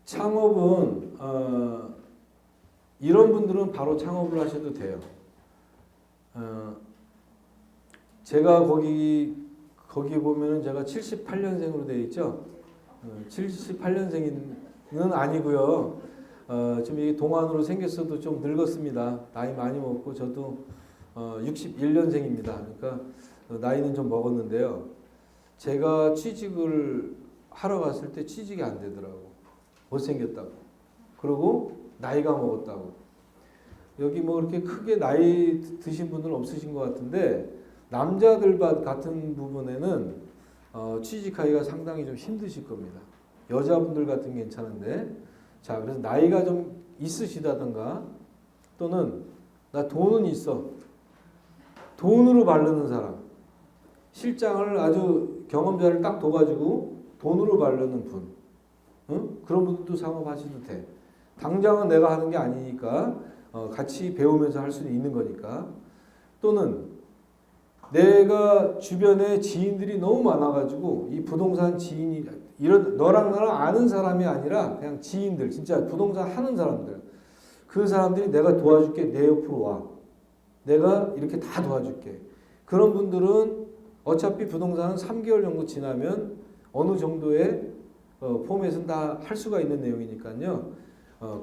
창업은 이런 분들은 바로 창업을 하셔도 돼요. 제가 거기 보면은 제가 78년생으로 되어 있죠. 78년생은 아니고요. 지금 이게 동안으로 생겼어도 좀 늙었습니다. 나이 많이 먹고 저도 61년생입니다. 그러니까 나이는 좀 먹었는데요. 제가 취직을 하러 갔을 때 취직이 안 되더라고. 못생겼다고. 그리고 나이가 먹었다고. 여기 뭐 그렇게 크게 나이 드신 분들은 없으신 것 같은데 남자들 같은 부분에는 취직하기가 상당히 좀 힘드실 겁니다. 여자분들 같은 게 괜찮은데, 자, 그래서 나이가 좀 있으시다던가 또는 나 돈은 있어. 돈으로 바르는 사람. 실장을 아주 경험자를 딱 둬가지고 돈으로 바르는 분. 응? 그런 분들도 창업하셔도 돼. 당장은 내가 하는 게 아니니까 같이 배우면서 할 수는 있는 거니까. 또는 내가 주변에 지인들이 너무 많아가지고 이 부동산 지인이 너랑 나랑 아는 사람이 아니라 그냥 지인들, 진짜 부동산 하는 사람들, 그 사람들이 내가 도와줄게, 내 옆으로 와, 내가 이렇게 다 도와줄게. 그런 분들은 어차피 부동산은 3개월 정도 지나면 어느 정도의 포맷은 다 할 수가 있는 내용이니까요.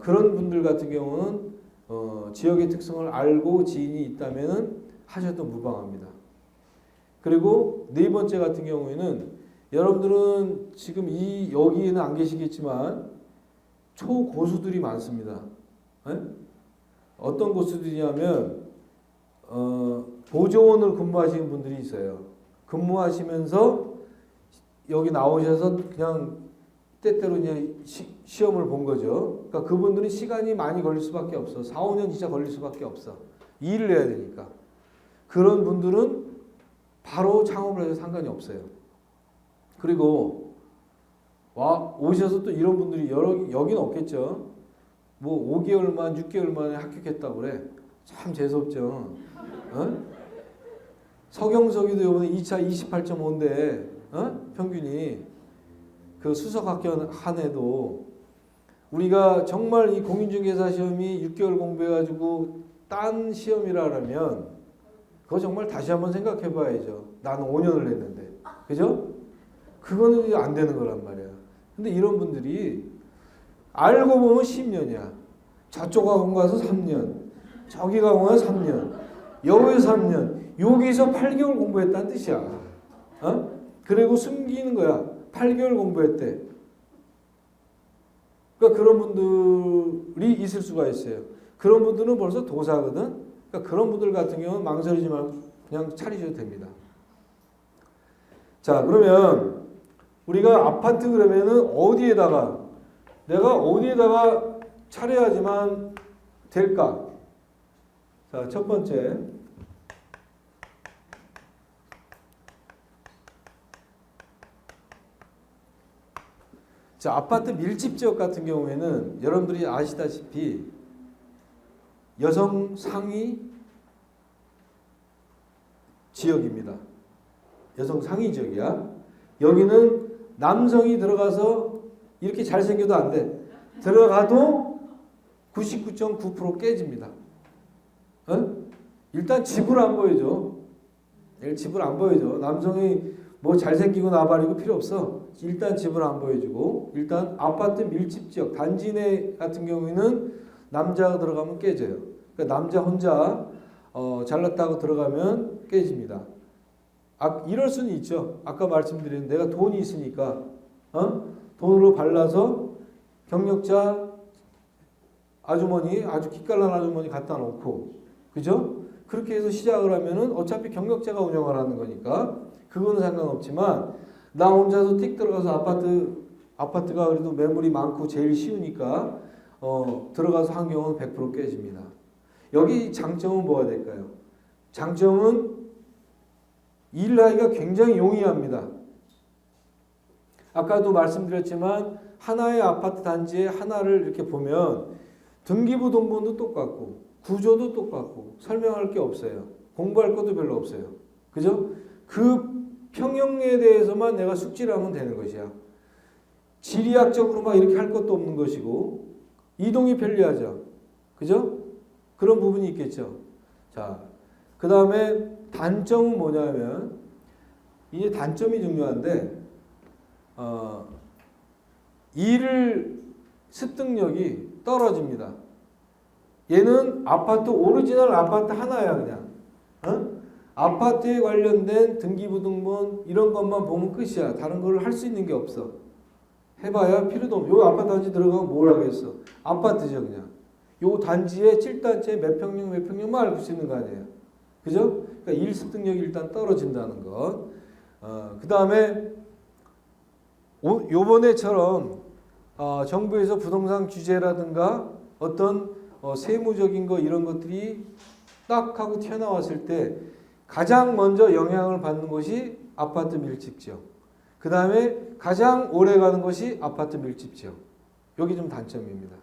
그런 분들 같은 경우는 지역의 특성을 알고 지인이 있다면 하셔도 무방합니다. 그리고 네 번째 같은 경우에는 여러분들은 지금 여기에는 안 계시겠지만 초고수들이 많습니다. 네? 어떤 고수들이냐면 보조원을 근무하시는 분들이 있어요. 근무하시면서 여기 나오셔서 그냥 때때로 이제 시험을 본 거죠. 그러니까 그분들은 시간이 많이 걸릴 수밖에 없어. 4, 5년 진짜 걸릴 수밖에 없어. 일을 해야 되니까. 그런 분들은 바로 창업을 해도 상관이 없어요. 그리고 오셔서 또 이런 분들이 여기는 없겠죠. 뭐 5개월만 6개월 만에 합격했다고 그래. 참 재수없죠. 서경석이도 이번에 2차 28.5인데 평균이 그 수석 합격한 해도 우리가 정말 이 공인중개사 시험이 6개월 공부해가지고 딴 시험이라면 그거 정말 다시 한번 생각해 봐야죠. 나는 5년을 했는데. 그죠? 그거는 안 되는 거란 말이야. 근데 이런 분들이 알고 보면 10년이야. 저쪽 학원 가서 3년, 저기 학원 가서 3년, 여기서 3년, 여기서 8개월 공부했다는 뜻이야. 그리고 숨기는 거야. 8개월 공부했대. 그러니까 그런 분들이 있을 수가 있어요. 그런 분들은 벌써 도사거든. 그러니까 그런 분들 같은 경우는 망설이지 말고 그냥 차리셔도 됩니다. 자, 그러면 우리가 아파트 그러면은 내가 어디에다가 차려야지만 될까? 자, 첫 번째. 자, 아파트 밀집 지역 같은 경우에는 여러분들이 아시다시피 여성 상위 지역입니다. 여성 상위 지역이야. 여기는 남성이 들어가서 이렇게 잘생겨도 안 돼. 들어가도 99.9% 깨집니다. 일단 집을 안 보여줘. 집을 안 보여줘. 남성이 뭐 잘생기고 나발이고 필요 없어. 일단 집을 안 보여주고, 일단 아파트 밀집 지역 단지 내 같은 경우에는 남자가 들어가면 깨져요. 그러니까 남자 혼자 잘났다고 들어가면 깨집니다. 이럴 수는 있죠. 아까 말씀드린 내가 돈이 있으니까 돈으로 발라서 경력자 아주머니, 아주 기깔난 아주머니 갖다 놓고, 그죠? 그렇게 해서 시작을 하면은 어차피 경력자가 운영을 하는 거니까 그거는 상관없지만, 나 혼자서 틱 들어가서 아파트가 그래도 매물이 많고 제일 쉬우니까 들어가서 한 경우는 100% 깨집니다. 여기 장점은 뭐가 될까요? 장점은 일하기가 굉장히 용이합니다. 아까도 말씀드렸지만 하나의 아파트 단지에 하나를 이렇게 보면 등기부 등본도 똑같고 구조도 똑같고 설명할 게 없어요. 공부할 것도 별로 없어요. 그죠? 그 평형에 대해서만 내가 숙지를 하면 되는 것이야. 지리학적으로 막 이렇게 할 것도 없는 것이고 이동이 편리하죠. 그죠? 그런 부분이 있겠죠. 자, 그 다음에 단점은 뭐냐면 이게 단점이 중요한데 일 습득력이 떨어집니다. 얘는 아파트 오리지널 아파트 하나야 그냥. 어? 아파트에 관련된 등기부등본 이런 것만 보면 끝이야. 다른 걸 할 수 있는 게 없어. 해봐야 필요도 없어. 요 아파트 단지 들어가면 뭘 하겠어. 아파트죠 그냥. 요 단지에 7단지에 몇 평형 몇 평형만 알고 수 있는 거 아니에요. 그죠? 그러니까 일 습득력이 일단 떨어진다는 것. 그 다음에 요번에처럼 정부에서 부동산 규제라든가 어떤 세무적인 거 이런 것들이 딱 하고 튀어나왔을 때 가장 먼저 영향을 받는 것이 아파트 밀집지역. 그 다음에 가장 오래 가는 것이 아파트 밀집지역. 여기 좀 단점입니다.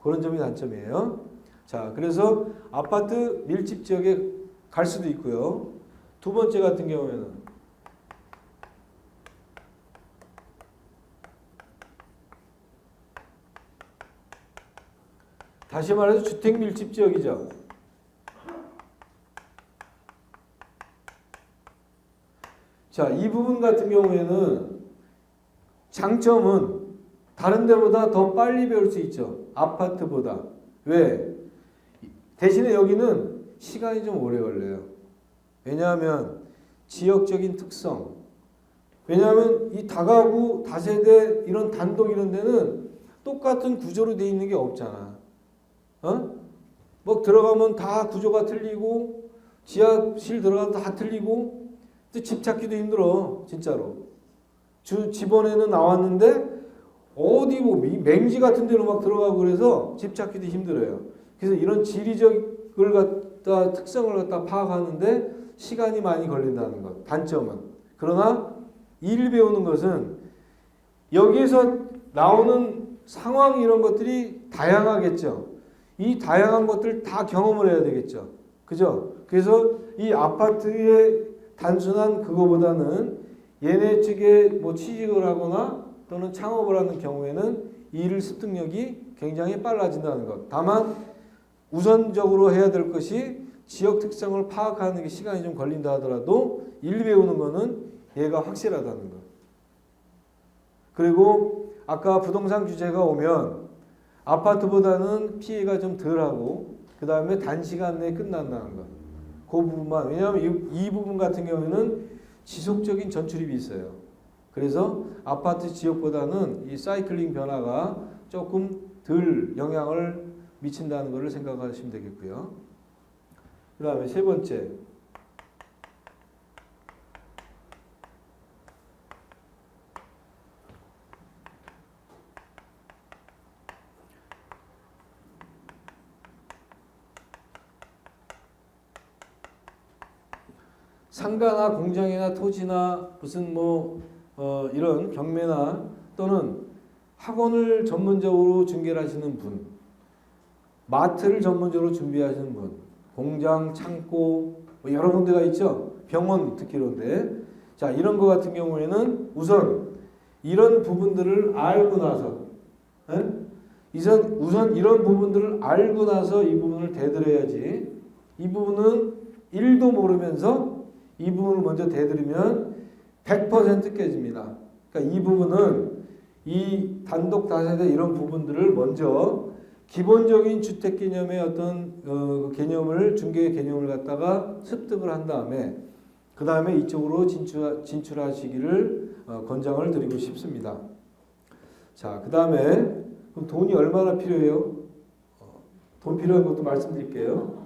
그런 점이 단점이에요. 자, 그래서 아파트 밀집지역에 갈 수도 있고요. 두 번째 같은 경우에는 다시 말해서 주택 밀집지역이죠. 자, 이 부분 같은 경우에는 장점은 다른 데보다 더 빨리 배울 수 있죠. 아파트보다. 왜? 대신에 여기는 시간이 좀 오래 걸려요. 왜냐하면 지역적인 특성. 왜냐하면 이 다가구, 다세대, 이런 단독 이런 데는 똑같은 구조로 되어 있는 게 없잖아. 뭐 들어가면 다 구조가 틀리고 지하실 들어가도 다 틀리고 집 찾기도 힘들어 진짜로. 집원에는 나왔는데 어디 뭐 맹지 같은 데로 막 들어가고 그래서 집 찾기도 힘들어요. 그래서 이런 지리적을 갖다 특성을 갖다 파악하는데 시간이 많이 걸린다는 것. 단점은. 그러나 일 배우는 것은 여기에서 나오는 상황 이런 것들이 다양하겠죠. 이 다양한 것들 다 경험을 해야 되겠죠. 그죠? 그래서 이 아파트의 단순한 그거보다는 얘네 측에 뭐 취직을 하거나 또는 창업을 하는 경우에는 일 습득력이 굉장히 빨라진다는 것. 다만 우선적으로 해야 될 것이 지역 특성을 파악하는 게 시간이 좀 걸린다 하더라도 일 배우는 거는 얘가 확실하다는 것. 그리고 아까 부동산 규제가 오면 아파트보다는 피해가 좀 덜하고 그 다음에 단시간 내에 끝난다는 것. 그 부분만. 왜냐하면 이 부분 같은 경우에는 지속적인 전출입이 있어요. 그래서 아파트 지역보다는 이 사이클링 변화가 조금 덜 영향을 미친다는 것을 생각하시면 되겠고요. 그 다음에 세 번째. 상가나 공장이나 토지나 무슨 이런 경매나 또는 학원을 전문적으로 중개를 하시는 분, 마트를 전문적으로 준비하시는 분, 공장, 창고 여러 군데가 있죠. 병원 특히 그런데. 자, 이런 거 같은 경우에는 우선 이런 부분들을 알고 나서 우선 이런 부분들을 알고 나서 이 부분을 대들어야지. 이 부분은 1도 모르면서 이 부분을 먼저 대들이면 100% 깨집니다. 그러니까 이 부분은 이 단독 다세대 이런 부분들을 먼저 기본적인 주택 개념의 어떤 개념을 중개 개념을 갖다가 습득을 한 다음에 그 다음에 이쪽으로 진출하시기를 권장을 드리고 싶습니다. 자, 그 다음에 그럼 돈이 얼마나 필요해요? 돈 필요한 것도 말씀드릴게요.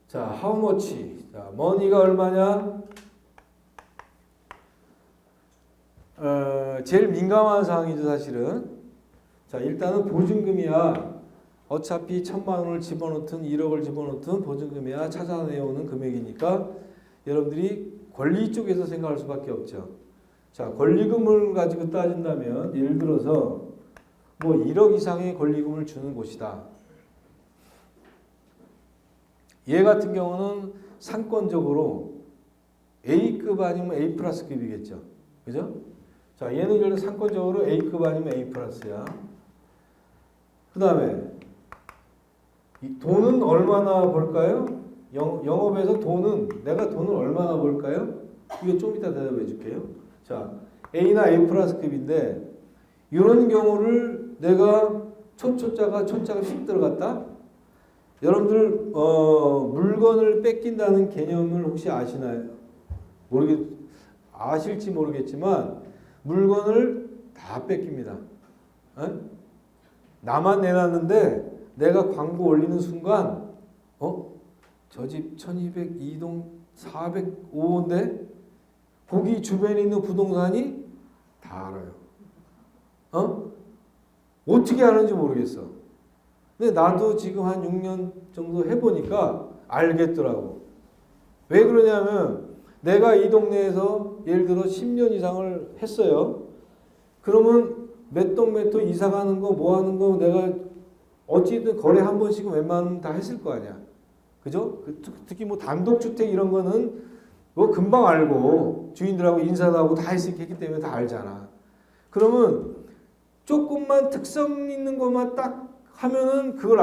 자, how much? 자, money가 얼마냐? 제일 민감한 사항이죠, 사실은. 자, 일단은 보증금이야. 어차피 1,000만 원을 집어넣든 1억을 집어넣든 보증금이야 찾아내오는 금액이니까 여러분들이 권리 쪽에서 생각할 수밖에 없죠. 자, 권리금을 가지고 따진다면 예를 들어서 뭐 1억 이상의 권리금을 주는 곳이다. 얘 같은 경우는 상권적으로 A급 아니면 A 플러스급이겠죠. 그죠? 자, 얘는 일단 상권적으로 A급 아니면 A 플러스야. 그 다음에 돈은 얼마나 벌까요? 영업에서 내가 돈을 얼마나 벌까요? 이거 좀 이따 대답해 줄게요. 자, A나 A 플러스급인데 이런 경우를 내가 초자가 휙 들어갔다? 여러분들 물건을 뺏긴다는 개념을 혹시 아시나요? 아실지 모르겠지만 물건을 다 뺏깁니다. 에? 나만 내놨는데 내가 광고 올리는 순간 저 집 1202동 405호인데 거기 주변에 있는 부동산이 다 알아요. 어떻게 아는지 모르겠어. 근데 나도 지금 한 6년 정도 해보니까 알겠더라고. 왜 그러냐면 내가 이 동네에서 예를 들어 10년 이상을 했어요. 그러면 몇 동 몇 호 이사 가는 거 뭐 하는 거 내가 어찌든 거래 한 번씩은 웬만하면 다 했을 거 아니야. 그죠? 특히 뭐 단독주택 이런 거는 뭐 금방 알고 주인들하고 인사도 하고 다 했기 때문에 다 알잖아. 그러면 조금만 특성 있는 것만 딱 하면은 그걸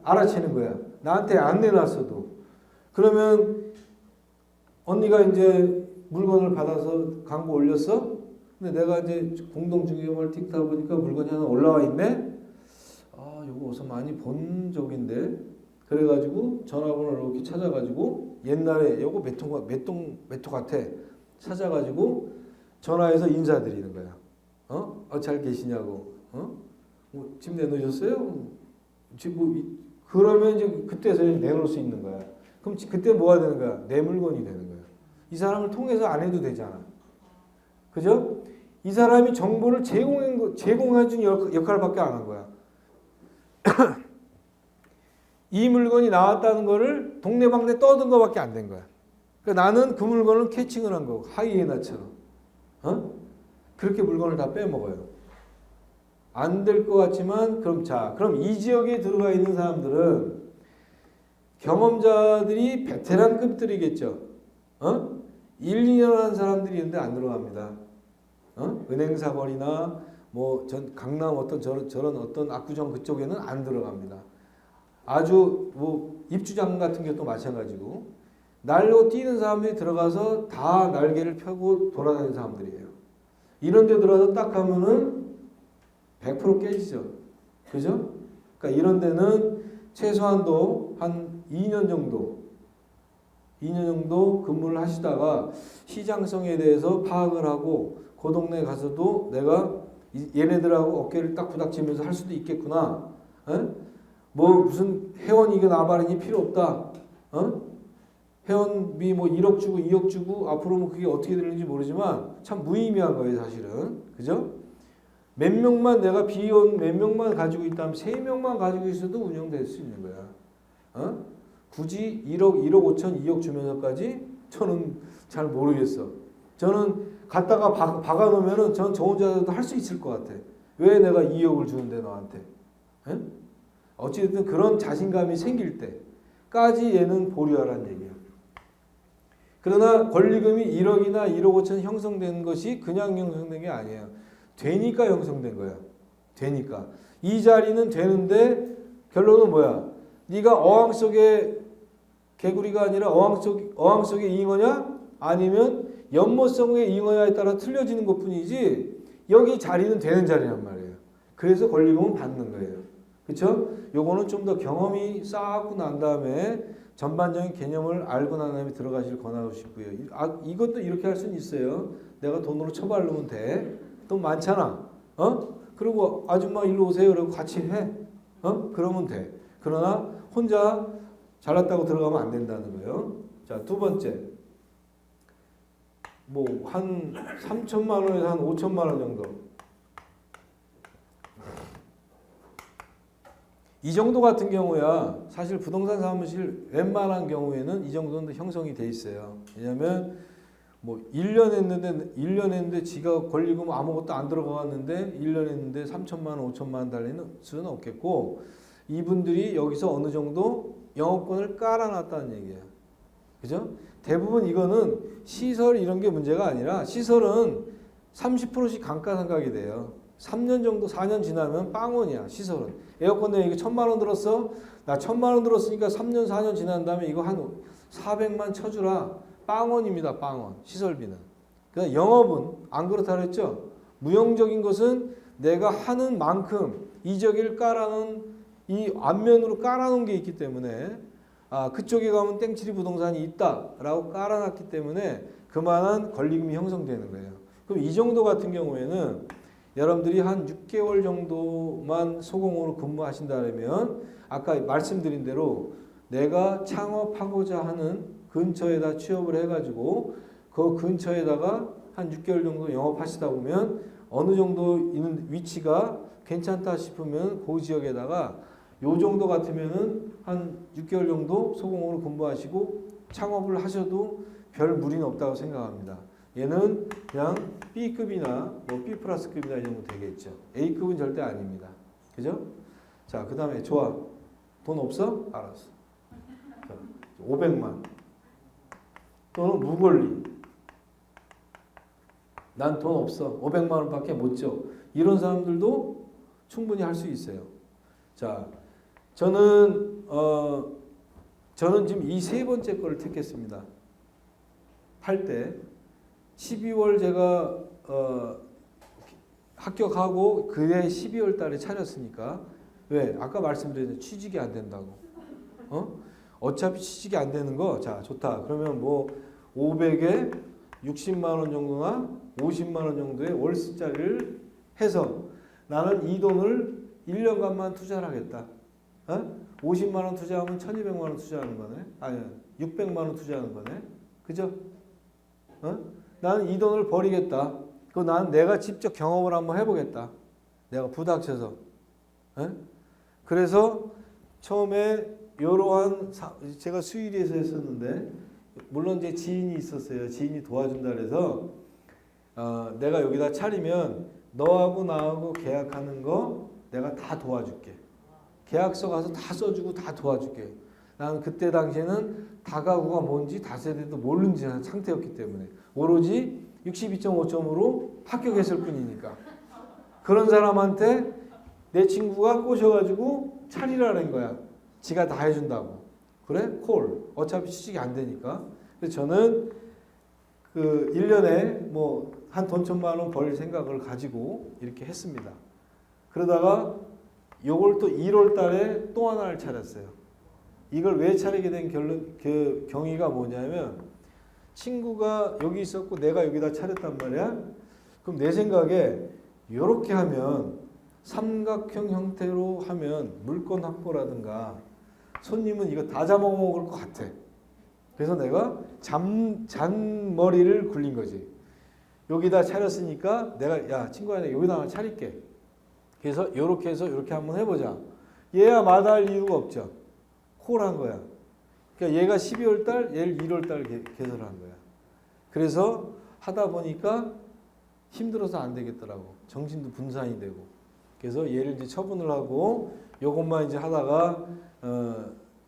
알아채는 거야. 나한테 안 내놨어도. 그러면 언니가 이제 물건을 받아서 광고 올렸어? 근데 내가 이제 공동중개업을 틱다 보니까 물건이 하나 올라와 있네? 요거 어디서 많이 본 적인데? 그래가지고 전화번호를 이렇게 찾아가지고 옛날에 요거 몇 호 같아? 찾아가지고 전화해서 인사드리는 거야. 잘 계시냐고. 뭐, 집 내놓으셨어요? 그러면 이제 그때서 내놓을 수 있는 거야. 그럼 그때 뭐가 되는 거야? 내 물건이 되는 거야. 이 사람을 통해서 안 해도 되잖아. 그죠? 이 사람이 정보를 제공해준 역할밖에 안 한 거야. 이 물건이 나왔다는 거를 동네방네 떠든 거밖에 안 된 거야. 그러니까 나는 그 물건을 캐칭을 한 거고, 하이에나처럼. 그렇게 물건을 다 빼먹어요. 안 될 것 같지만, 그럼 이 지역에 들어가 있는 사람들은 경험자들이 베테랑급들이겠죠. 1, 2년 한 사람들이 있는데 안 들어갑니다. 은행사거리나 뭐 강남 저런 어떤 압구정 그쪽에는 안 들어갑니다. 아주 뭐 입주장 같은 경우도 마찬가지고 날로 뛰는 사람들이 들어가서 다 날개를 펴고 돌아다니는 사람들이에요. 이런 데 들어가서 딱 하면은 100% 깨지죠. 그죠? 그러니까 이런 데는 최소한도 한 2년 정도 근무를 하시다가 시장성에 대해서 파악을 하고 그 동네 가서도 내가 얘네들하고 어깨를 딱 부닥치면서 할 수도 있겠구나. 뭐 무슨 회원 이거 나발이니 필요 없다. 회원비 뭐 1억 주고 2억 주고 앞으로 뭐 그게 어떻게 되는지 모르지만 참 무의미한 거예요, 사실은. 그죠? 몇 명만 내가 비원 몇 명만 가지고 있다면 3명만 가지고 있어도 운영될 수 있는 거야. 굳이 1억 5천, 2억 주면서까지 저는 잘 모르겠어. 저는 갖다가 박아놓으면은 전 저 혼자도 할 수 있을 것 같아. 왜 내가 2억을 주는데 너한테? 어찌됐든 그런 자신감이 생길 때까지 얘는 보류하라는 얘기야. 그러나 권리금이 1억이나 1억 5천 형성된 것이 그냥 형성된 게 아니에요. 되니까 형성된 거야. 되니까. 이 자리는 되는데 결론은 뭐야? 네가 어항 속에 개구리가 아니라 어항 속에 잉어냐? 아니면 연못 속의 잉어냐에 따라 틀려지는 것뿐이지 여기 자리는 되는 자리란 말이에요. 그래서 권리금은 받는 거예요. 그렇죠? 요거는 좀 더 경험이 쌓고 난 다음에 전반적인 개념을 알고 난 다음에 들어가시길 권하고 싶고요. 이것도 이렇게 할 수는 있어요. 내가 돈으로 처바르면 돼. 돈 많잖아. 그리고 아줌마 일로 오세요. 그러고 같이 해. 그러면 돼. 그러나 혼자 잘났다고 들어가면 안 된다는 거예요. 자, 두 번째. 뭐 한 3천만 원에서 한 5천만 원 정도. 이 정도 같은 경우야 사실 부동산 사무실 웬만한 경우에는 이 정도는 형성이 돼 있어요. 왜냐하면 뭐 1년 했는데 지가 권리금 아무것도 안 들어갔는데 1년 했는데 3천만 원, 5천만 원 달리는 수는 없겠고 이분들이 여기서 어느 정도 영업권을 깔아놨다는 얘기예요. 그죠? 대부분 이거는 시설 이런 게 문제가 아니라 시설은 30%씩 감가상각이 돼요. 3년 정도 4년 지나면 빵원이야. 시설은. 에어컨 내가 이거 1,000만 원 들었어. 나 1,000만 원 들었으니까 3년 4년 지난 다음에 이거 한 400만 쳐주라. 빵원입니다. 빵원. 시설비는. 그러니까 영업은 안 그렇다 그랬죠. 무형적인 것은 내가 하는 만큼 이적일 깔아놓은 이 앞면으로 깔아놓은 게 있기 때문에 그쪽에 가면 땡치리 부동산이 있다라고 깔아놨기 때문에 그만한 권리금이 형성되는 거예요. 그럼 이 정도 같은 경우에는 여러분들이 한 6개월 정도만 소공으로 근무하신다면 아까 말씀드린 대로 내가 창업하고자 하는 근처에다 취업을 해가지고 그 근처에다가 한 6개월 정도 영업하시다 보면 어느 정도 있는 위치가 괜찮다 싶으면 그 지역에다가 요 정도 같으면은 한 6개월 정도 소공으로 근무하시고 창업을 하셔도 별 무리는 없다고 생각합니다. 얘는 그냥 B급이나 뭐 B 플러스급이나 이 정도 되겠죠. A급은 절대 아닙니다. 그죠? 자, 그 다음에 좋아. 돈 없어? 알았어. 자, 500만. 또는 무권리. 난 돈 없어. 500만 원밖에 못 줘. 이런 사람들도 충분히 할 수 있어요. 자, 저는 지금 이 세 번째 거를 택했습니다. 할 때 12월 제가 합격하고 그해 12월 달에 차렸으니까 왜? 아까 말씀드렸죠. 취직이 안 된다고. 어차피 취직이 안 되는 거. 자, 좋다. 그러면 뭐 500에 60만 원 정도나 50만 원 정도의 월세짜리를 해서 나는 이 돈을 1년간만 투자를 하겠다. 50만 원 투자하면 1200만 원 투자하는 거네. 아니, 600만 원 투자하는 거네. 그죠? 나는 이 돈을 버리겠다. 그럼 난 내가 직접 경험을 한번 해보겠다. 내가 부닥쳐서. 그래서 처음에 이러한 제가 수의리에서 했었는데 물론 제 지인이 있었어요. 지인이 도와준다 그래서 내가 여기다 차리면 너하고 나하고 계약하는 거 내가 다 도와줄게. 계약서 가서 다 써주고 다 도와줄게. 나는 그때 당시에는 다가구가 뭔지 다세대도 모르는 상태였기 때문에 오로지 62.5점으로 합격했을 뿐이니까 그런 사람한테 내 친구가 꼬셔가지고 차리라는 거야. 지가 다 해준다고. 그래? 콜. 어차피 취직이 안 되니까. 그래서 저는 그 1년에 뭐 한 돈 1,000만 원 벌 생각을 가지고 이렇게 했습니다. 그러다가 요걸 또 1월 달에 또 하나를 차렸어요. 이걸 왜 차리게 된 경위가 뭐냐면 친구가 여기 있었고 내가 여기다 차렸단 말이야. 그럼 내 생각에 이렇게 하면 삼각형 형태로 하면 물건 확보라든가 손님은 이거 다 잡아먹을 것 같아. 그래서 내가 잔머리를 굴린 거지. 여기다 차렸으니까 내가 야 친구야 여기다 하나 차릴게. 그래서 이렇게 해서 이렇게 한번 해보자. 얘야 마다할 이유가 없죠. 콜한 거야. 그러니까 얘가 12월 달, 얘를 1월 달 개설한 거야. 그래서 하다 보니까 힘들어서 안 되겠더라고. 정신도 분산이 되고. 그래서 얘를 이제 처분을 하고 요것만 이제 하다가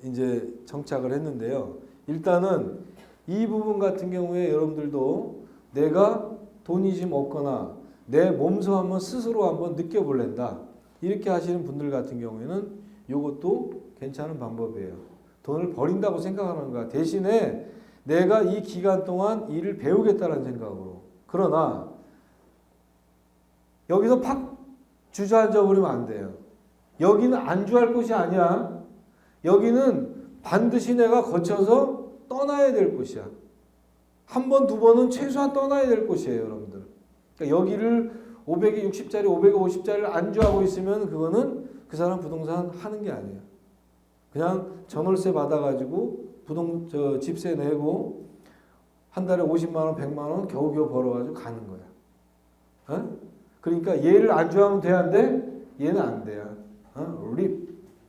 이제 정착을 했는데요. 일단은 이 부분 같은 경우에 여러분들도 내가 돈이 좀 없거나 내 몸소 한번 스스로 한번 느껴볼랜다. 이렇게 하시는 분들 같은 경우에는 이것도 괜찮은 방법이에요. 돈을 버린다고 생각하는 거야. 대신에 내가 이 기간 동안 일을 배우겠다는 생각으로. 그러나 여기서 팍 주저앉아 버리면 안 돼요. 여기는 안주할 곳이 아니야. 여기는 반드시 내가 거쳐서 떠나야 될 곳이야. 한 번, 두 번은 최소한 떠나야 될 곳이에요, 여러분들. 그러니까 여기를 500에 60짜리, 500에 50짜리를 안주하고 있으면 그거는 그 사람 부동산 하는 게 아니에요. 그냥 전월세 받아가지고 집세 내고 한 달에 50만 원, 100만 원 겨우겨우 벌어가지고 가는 거야. 그러니까 얘를 안주하면 돼, 안 돼? 얘는 안 돼요.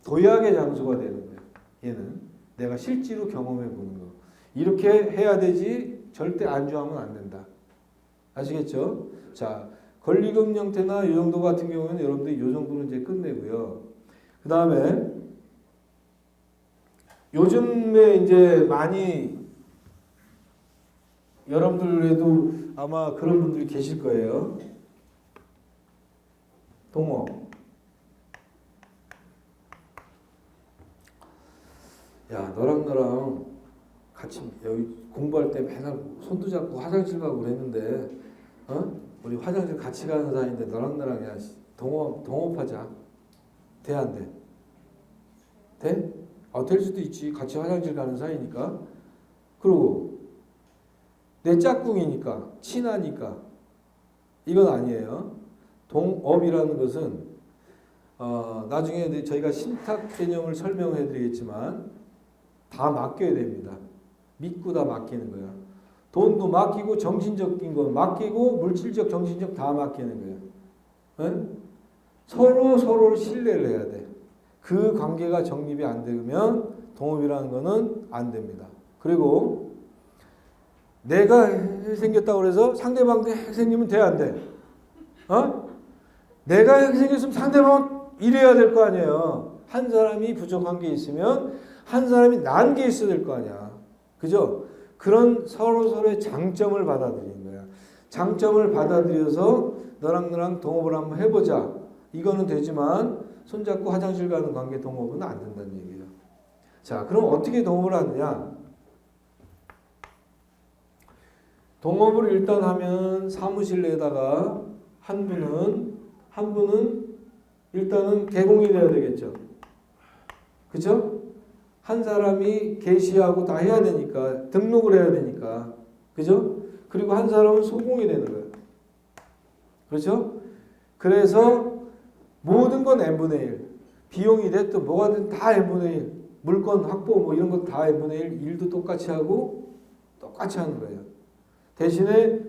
도약의 장소가 되는 거야. 얘는 내가 실제로 경험해 보는 거. 이렇게 해야 되지 절대 안주하면 안 된다. 아시겠죠? 자, 권리금 형태나 이 정도 같은 경우에는 여러분들이 이 정도는 이제 끝내고요. 그 다음에 요즘에 이제 많이 여러분들에도 아마 그런 분들이 계실 거예요. 동업. 야, 너랑 나랑 같이 여기 공부할 때 맨날 손도 잡고 화장실 가고 그랬는데, 우리 화장실 같이 가는 사이인데 너랑 나랑 야 동업하자. 돼, 안 돼? 돼? 될 수도 있지. 같이 화장실 가는 사이니까. 그리고 내 짝꿍이니까, 친하니까. 이건 아니에요. 동업이라는 것은 나중에 저희가 신탁 개념을 설명해 드리겠지만 다 맡겨야 됩니다. 믿고 다 맡기는 거야. 돈도 맡기고 정신적인 거 맡기고 물질적, 정신적 다 맡기는 거예요. 네? 서로를 신뢰를 해야 돼. 그 관계가 정립이 안 되면 동업이라는 거는 안 됩니다. 그리고 내가 생겼다고 그래서 상대방도 생기면 돼, 안 돼? 내가 생겼으면 상대방은 이래야 될 거 아니에요. 한 사람이 부족한 게 있으면 한 사람이 나은 게 있어야 될 거 아니야. 그죠? 그런 서로의 장점을 받아들이는 거야. 장점을 받아들여서 너랑 동업을 한번 해보자. 이거는 되지만 손잡고 화장실 가는 관계 동업은 안 된다는 얘기예요. 자, 그럼 어떻게 동업을 하느냐? 동업을 일단 하면 사무실 내다가 한 분은 일단은 개공이 돼야 되겠죠. 그죠? 한 사람이 게시하고 다 해야 되니까, 등록을 해야 되니까. 그죠? 그리고 한 사람은 소공이 되는 거예요. 그렇죠? 그래서 모든 건 n분의 1. 비용이 됐든 뭐가 됐든 다 n분의 1. 물건 확보 뭐 이런 거 다 n분의 1. 일도 똑같이 하고 똑같이 하는 거예요. 대신에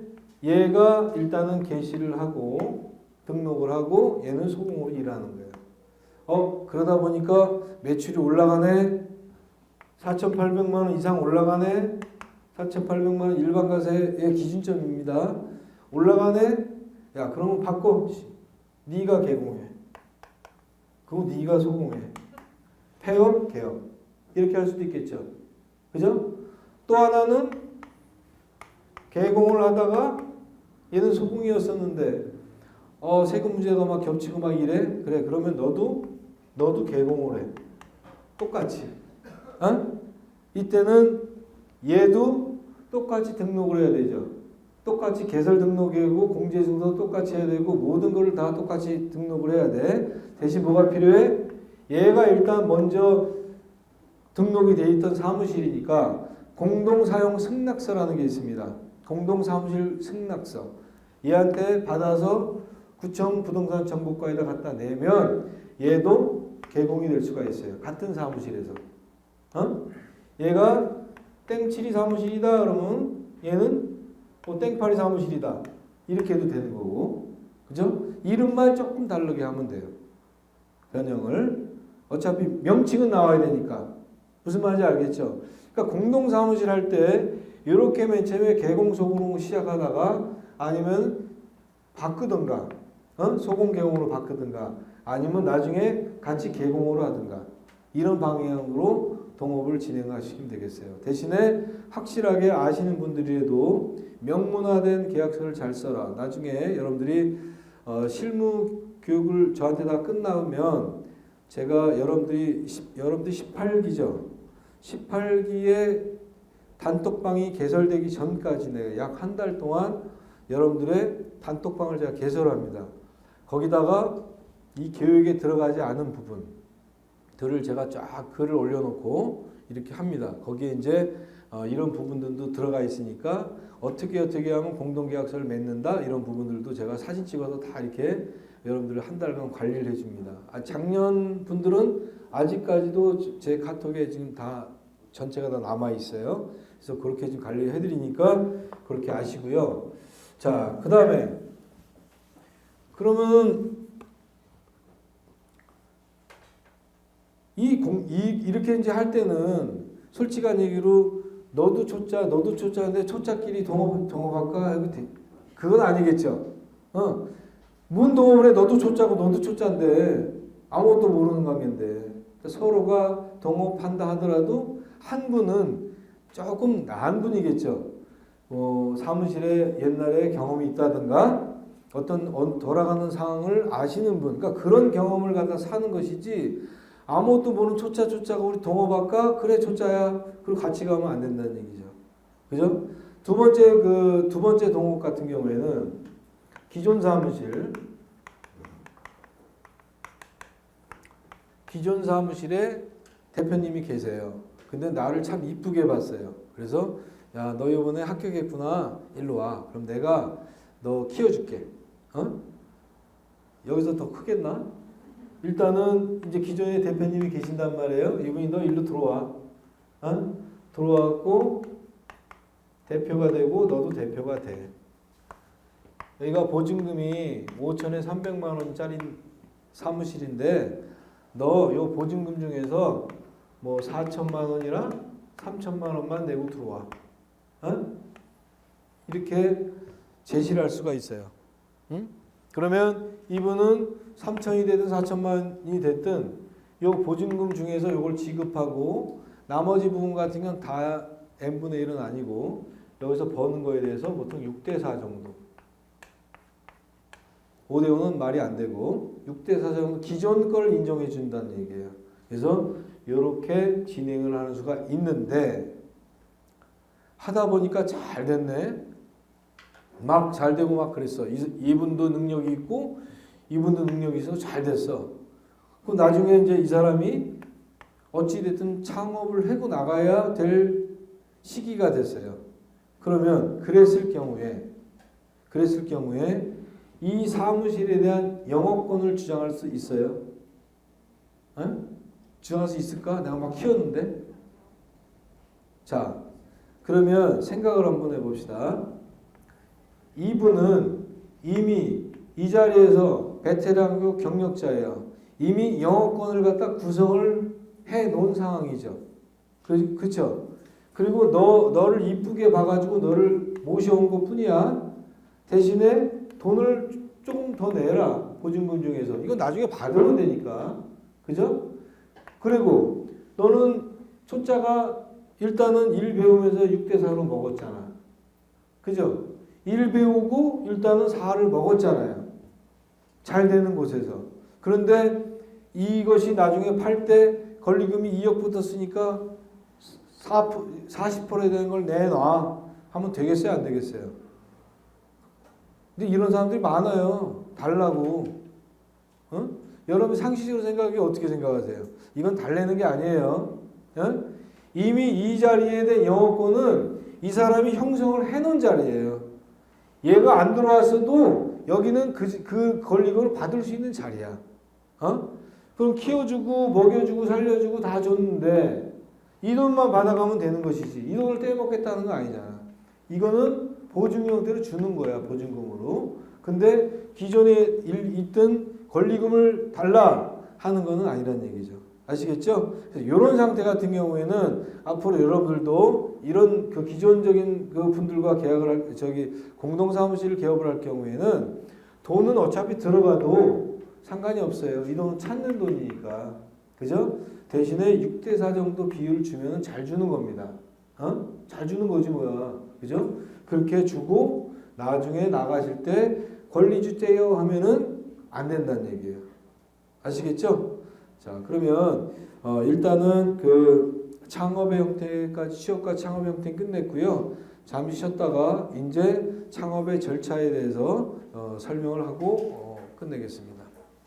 얘가 일단은 게시를 하고 등록을 하고 얘는 소공으로 일하는 거예요. 그러다 보니까 매출이 올라가네. 4,800만 원 이상 올라가네. 4,800만 원 일반가세의 기준점입니다. 올라가네. 야, 그러면 바꿔. 네가 개공해. 그거 네가 소공해. 폐업, 개업. 이렇게 할 수도 있겠죠. 그죠? 또 하나는 개공을 하다가 얘는 소공이었었는데 세금 문제가 막 겹치고 막 이래. 그래, 그러면 너도 개공을 해. 똑같이. 이때는 얘도 똑같이 등록을 해야 되죠. 똑같이 개설 등록이고 공제증서 똑같이 해야 되고 모든 걸 다 똑같이 등록을 해야 돼. 대신 뭐가 필요해? 얘가 일단 먼저 등록이 돼 있던 사무실이니까 공동사용 승낙서라는 게 있습니다. 공동사무실 승낙서. 얘한테 받아서 구청 부동산 정보과에다 갖다 내면 얘도 개공이 될 수가 있어요. 같은 사무실에서. 얘가 땡칠이 사무실이다 그러면 얘는 땡팔이 사무실이다. 이렇게 해도 되는 거고. 그죠? 이름만 조금 다르게 하면 돼요. 변형을. 어차피 명칭은 나와야 되니까. 무슨 말인지 알겠죠? 그러니까 공동사무실 할 때 이렇게 맨 처음에 개공소공으로 시작하다가 아니면 바꾸든가 소공 개공으로 바꾸든가 아니면 나중에 같이 개공으로 하든가 이런 방향으로 동업을 진행하시면 되겠어요. 대신에 확실하게 아시는 분들이라도 명문화된 계약서를 잘 써라. 나중에 여러분들이 실무 교육을 저한테 다 끝나면 제가 여러분들이 18기죠. 18기에 단톡방이 개설되기 전까지는 약 한 달 동안 여러분들의 단톡방을 제가 개설합니다. 거기다가 이 교육에 들어가지 않은 부분들을 제가 쫙 글을 올려놓고 이렇게 합니다. 거기에 이제 이런 부분들도 들어가 있으니까 어떻게 하면 공동계약서를 맺는다 이런 부분들도 제가 사진 찍어서 다 이렇게 여러분들 한 달간 관리를 해줍니다. 작년 분들은 아직까지도 제 카톡에 지금 다 전체가 다 남아 있어요. 그래서 그렇게 좀 관리해 드리니까 그렇게 아시고요. 자, 그 다음에 그러면 이렇게 이제 할 때는 솔직한 얘기로 너도 초짜, 너도 초짜인데 초짜끼리 동업할까? 그건 아니겠죠. 뭔 동업을 해? 너도 초짜고 너도 초짜인데 아무것도 모르는 관계인데 서로가 동업한다 하더라도 한 분은 조금 나은 분이겠죠. 사무실에 옛날에 경험이 있다든가 어떤 돌아가는 상황을 아시는 분, 그러니까 그런 경험을 갖다 사는 것이지 아무것도 모르는 초짜가 우리 동업할까? 그래 초짜야. 그리고 같이 가면 안 된다는 얘기죠. 그죠? 두 번째 동업 같은 경우에는 기존 사무실에 대표님이 계세요. 근데 나를 참 이쁘게 봤어요. 그래서 야, 너 이번에 합격했구나. 일로 와. 그럼 내가 너 키워줄게. 여기서 더 크겠나? 일단은 이제 기존에 대표님이 계신단 말이에요. 이분이 너 일로 들어와. 들어와갖고 대표가 되고 너도 대표가 돼. 여기가 보증금이 5천에 300만 원짜리 사무실인데 너 요 보증금 중에서 뭐 4천만 원이나 3천만 원만 내고 들어와. 이렇게 제시를 할 수가 있어요. 그러면 이분은 3천이 되든 4천만이 됐든 요 보증금 중에서 요걸 지급하고 나머지 부분 같은 건 다 n분의 1은 아니고 여기서 버는 거에 대해서 보통 6대 4 정도. 5대 5는 말이 안 되고 6대 4 정도 기존 걸 인정해 준다는 얘기예요. 그래서 이렇게 진행을 하는 수가 있는데 하다 보니까 잘 됐네. 막 잘 되고 막 그랬어. 이분도 능력이 있고 이분도 능력이 있어서 잘 됐어. 그 나중에 이제 이 사람이 어찌됐든 창업을 하고 나가야 될 시기가 됐어요. 그러면 그랬을 경우에 이 사무실에 대한 영업권을 주장할 수 있어요? 주장할 수 있을까? 내가 막 키웠는데. 자, 그러면 생각을 한번 해봅시다. 이분은 이미 이 자리에서 베테랑이고 경력자예요. 이미 영업권을 갖다 구성을 해 놓은 상황이죠. 그렇죠? 그리고 너를 이쁘게 봐가지고 너를 모셔온 것 뿐이야. 대신에 돈을 조금 더 내라. 보증금 중에서. 이건 나중에 받으면 되니까. 그죠? 그리고 너는 초짜가 일단은 일 배우면서 6대 4로 먹었잖아. 그죠? 일 배우고 일단은 4를 먹었잖아요. 잘 되는 곳에서. 그런데 이것이 나중에 팔 때 권리금이 2억 붙었으니까 40%에 되는 걸 내놔 하면 되겠어요? 안 되겠어요? 근데 이런 사람들이 많아요. 달라고. 여러분 상식적으로 생각하기 어떻게 생각하세요? 이건 달래는 게 아니에요. 이미 이 자리에 대한 영업권은 이 사람이 형성을 해놓은 자리예요. 얘가 안 들어왔어도 여기는 그 권리금을 받을 수 있는 자리야. 그럼 키워주고 먹여주고 살려주고 다 줬는데 이 돈만 받아가면 되는 것이지 이 돈을 떼먹겠다는 거 아니잖아. 이거는 보증 형태로 주는 거야. 보증금으로. 근데 기존에 있던 권리금을 달라 하는 거는 아니란 얘기죠. 아시겠죠? 이런 상태 같은 경우에는 앞으로 여러분들도 이런 그 기존적인 그 분들과 계약을 공동사무실 개업을 할 경우에는 돈은 어차피 들어가도 상관이 없어요. 이 돈은 찾는 돈이니까. 그죠? 대신에 6대 4 정도 비율을 주면 잘 주는 겁니다. 잘 주는 거지 뭐야. 그죠? 그렇게 주고 나중에 나가실 때 권리주택이요 하면은 안 된다는 얘기예요. 아시겠죠? 자, 그러면 일단은 그 창업의 형태까지 취업과 창업의 형태 끝냈고요. 잠시 쉬었다가 이제 창업의 절차에 대해서 설명을 하고 끝내겠습니다.